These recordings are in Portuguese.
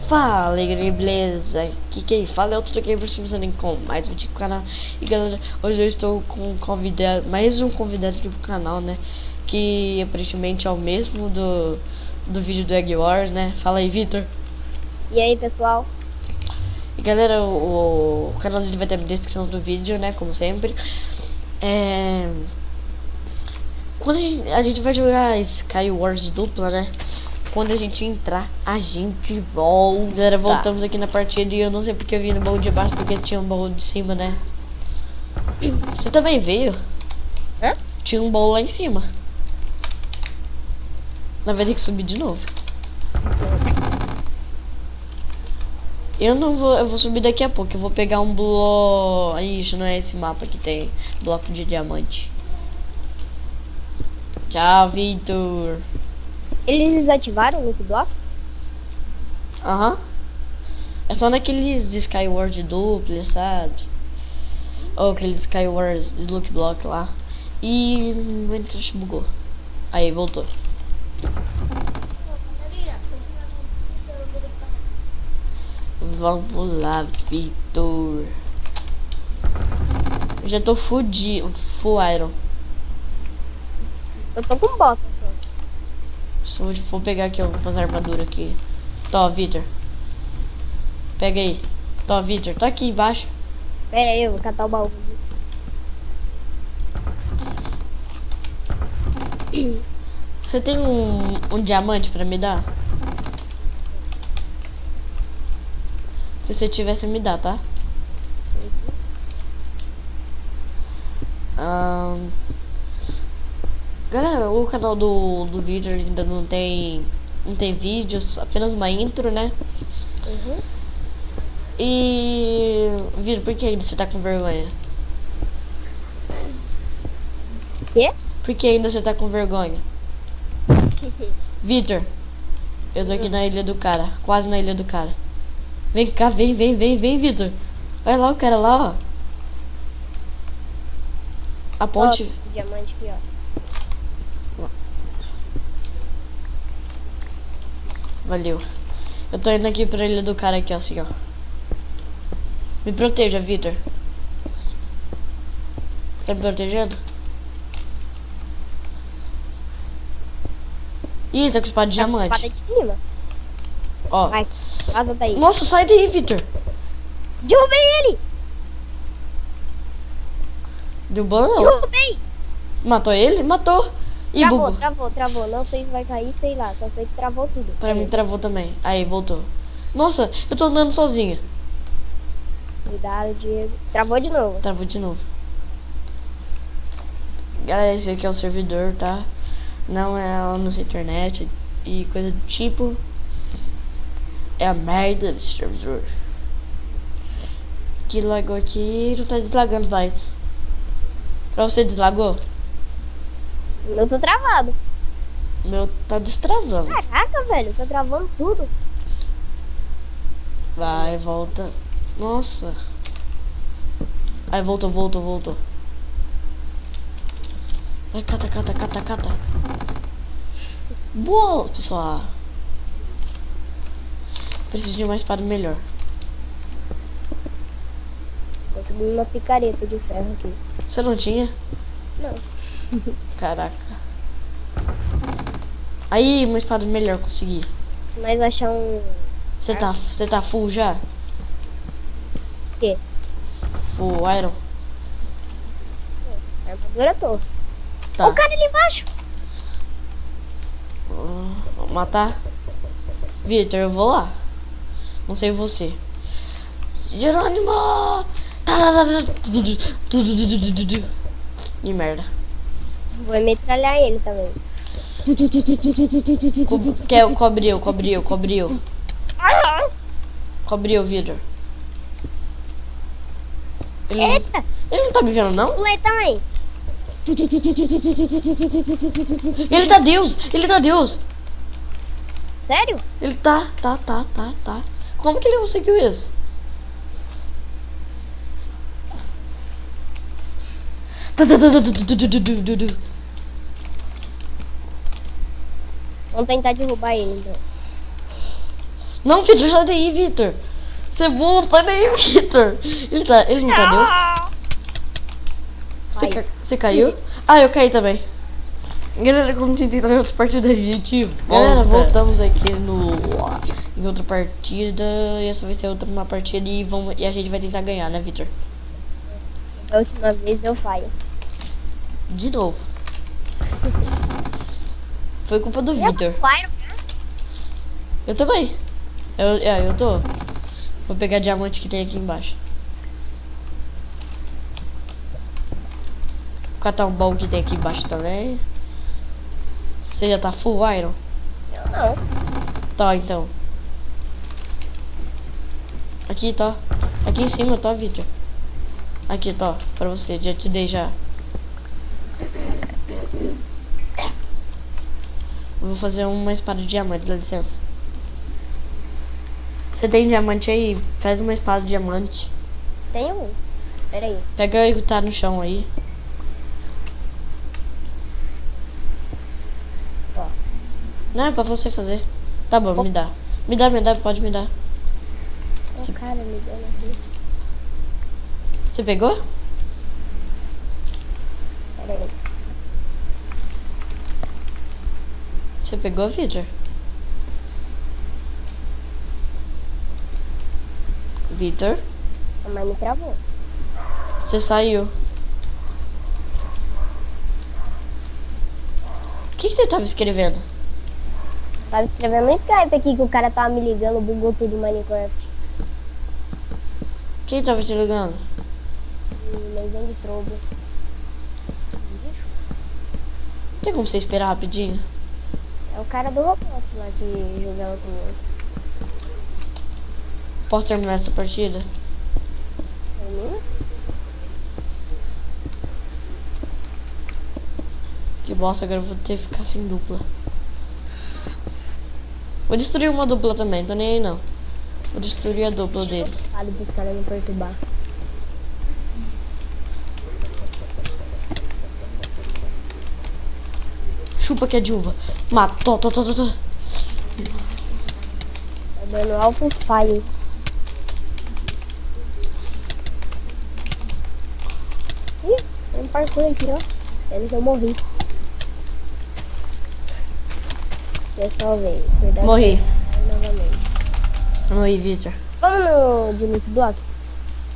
Fala, galera, beleza? Aqui quem fala é o Tudo Gamer, começando com mais um vídeo pro canal. E galera, hoje eu estou com um convidado, mais um convidado aqui pro canal, né? Que aparentemente é o mesmo do vídeo do Egg Wars, né? Fala aí, Vitor. E aí, pessoal? E galera, o canal dele vai ter na descrição do vídeo, né? Como sempre. Quando a gente vai jogar Sky Wars de dupla, né? Quando a gente entrar, a gente volta. Galera, voltamos aqui na partida e eu não sei porque eu vim no baú de baixo, porque tinha um baú de cima, né? Você também veio? Hã? Tinha um baú lá em cima. Nós vai ter que subir de novo. Eu não vou, eu vou subir daqui a pouco. Eu vou pegar um bloco. Ixi, não é esse mapa que tem bloco de diamante. Tchau, Vitor. Eles desativaram o loot block? Aham. É só naqueles Skyward duplo, sabe? Ou aqueles Skywars de Look Block lá. E o Minecraft bugou. Aí, voltou. Vamos lá, Vitor. Já tô full iron. Só tô com bota, só. Vou pegar aqui umas armaduras aqui. Tó, Vitor. Pega aí. Tó, Vitor. Tá aqui embaixo. Pera aí, eu vou catar o baú. Você tem um diamante pra me dar? Se você tiver, você me dá, tá? Galera, o canal do Vitor ainda não tem vídeos, apenas uma intro, né? Uhum. E... Vitor, por que ainda você tá com vergonha? Quê? Por que ainda você tá com vergonha? Vitor, eu tô aqui na ilha do cara, quase na ilha do cara. Vem cá, vem, Vitor. Vai lá, o cara lá, ó. A ponte... Ó, de diamante aqui, ó. Valeu. Eu tô indo aqui pra ilha do cara aqui, ó, assim, ó. Me proteja, Vitor. Tá me protegendo? Ih, tá com espada de Tá com diamante. espada de cima. Ó. Vai, vaza daí. Nossa, sai daí, Vitor. Derrubei ele! Deu bom, não? Derrubei! Matou ele? Matou. Ih, bugou. Travou. Não sei se vai cair, sei lá. Só sei que travou tudo. Pra mim travou também. Aí, voltou. Nossa, eu tô andando sozinha. Cuidado, Diego. Travou de novo. Travou de novo. Galera, esse aqui é o servidor, tá? Não é a nossa internet e coisa do tipo. É a merda desse servidor. Que lagou aqui, não tá deslagando mais. Pra você deslagou? O meu tá travado. O meu tá destravando. Caraca, velho. Tá travando tudo. Vai, volta. Nossa. Aí, voltou. Vai, cata. Boa, pessoal. Preciso de uma espada melhor. Consegui uma picareta de ferro aqui. Você não tinha? Não. Caraca. Aí, uma espada melhor consegui. Se nós achar um... Você tá full já? O quê? Full iron? Armadura tô. Tá. Ó o cara ali embaixo. Vou matar. Vitor, eu vou lá. Não sei você. Jerônimo! Que merda. Vou metralhar ele também. Cobriu. Cobriu, Vitor. Eita! Ele não tá me vendo, não? Pulei também. Ele tá Deus. Sério? Ele tá. Como que ele conseguiu isso? Vamos tentar derrubar ele, então. Não, Vitor, sai daí, Vitor. Você é burro, sai daí, Vitor. Ele não tá Deus. Você caiu? Ah, eu caí também. Galera, como tinha entrado em outra partida, a gente volta. Galera, voltamos aqui em outra partida. E essa vai ser uma partida e a gente vai tentar ganhar, né, Vitor? A última vez deu falha. De novo. Foi culpa do Vitor. Eu também. Eu tô. Vou pegar diamante que tem aqui embaixo. Vou catar um baú que tem aqui embaixo também. Você já tá full iron? Eu não. Tá, então. Aqui, tá. Aqui em cima, tá, Vitor? Aqui, tá. Pra você. Já te dei, já. Eu vou fazer uma espada de diamante, dá licença. Você tem diamante aí? Faz uma espada de diamante. Tenho um. Pera aí. Pega e tá no chão aí. Ó. Não, é pra você fazer. Tá bom, me dá. Me dá, pode me dar. O cara me deu aqui. Você pegou? Pera aí. Você pegou, Vitor? Vitor? A mãe me travou. Você saiu. O que você tava escrevendo? Tava escrevendo no Skype aqui que o cara tava me ligando, bugou tudo o Minecraft. Quem tava te ligando? Legão de trombo. Tem como você esperar rapidinho? É o cara do Roblox lá que jogava comigo. Posso terminar essa partida? Termina? Que bosta, agora eu vou ter que ficar sem dupla. Vou destruir uma dupla também, tô nem aí não. Vou destruir a dupla dele. Fale pros caras não perturbar. Chupa que é de uva. Matou, tô. Tá dando altos falhos. Ih, tem um parkour aqui, ó. Vendo que eu morri. Pessoal, veio. Cuidado. Morri. Novamente. Morri, Vitor. Vamos no de loot block?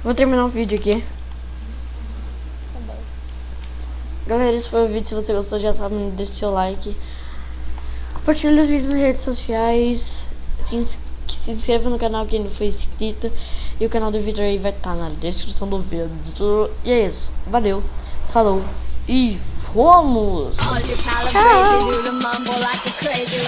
Vou terminar o vídeo aqui. Tá bom. Galera, esse foi o vídeo. Se você gostou, já sabe, deixa seu like. Compartilhe os vídeos nas redes sociais. Se inscreva no canal quem não foi inscrito. E o canal do Vitor aí vai estar na descrição do vídeo. E é isso. Valeu. Falou. E fomos! All you calibrated, do the mumble like a crazy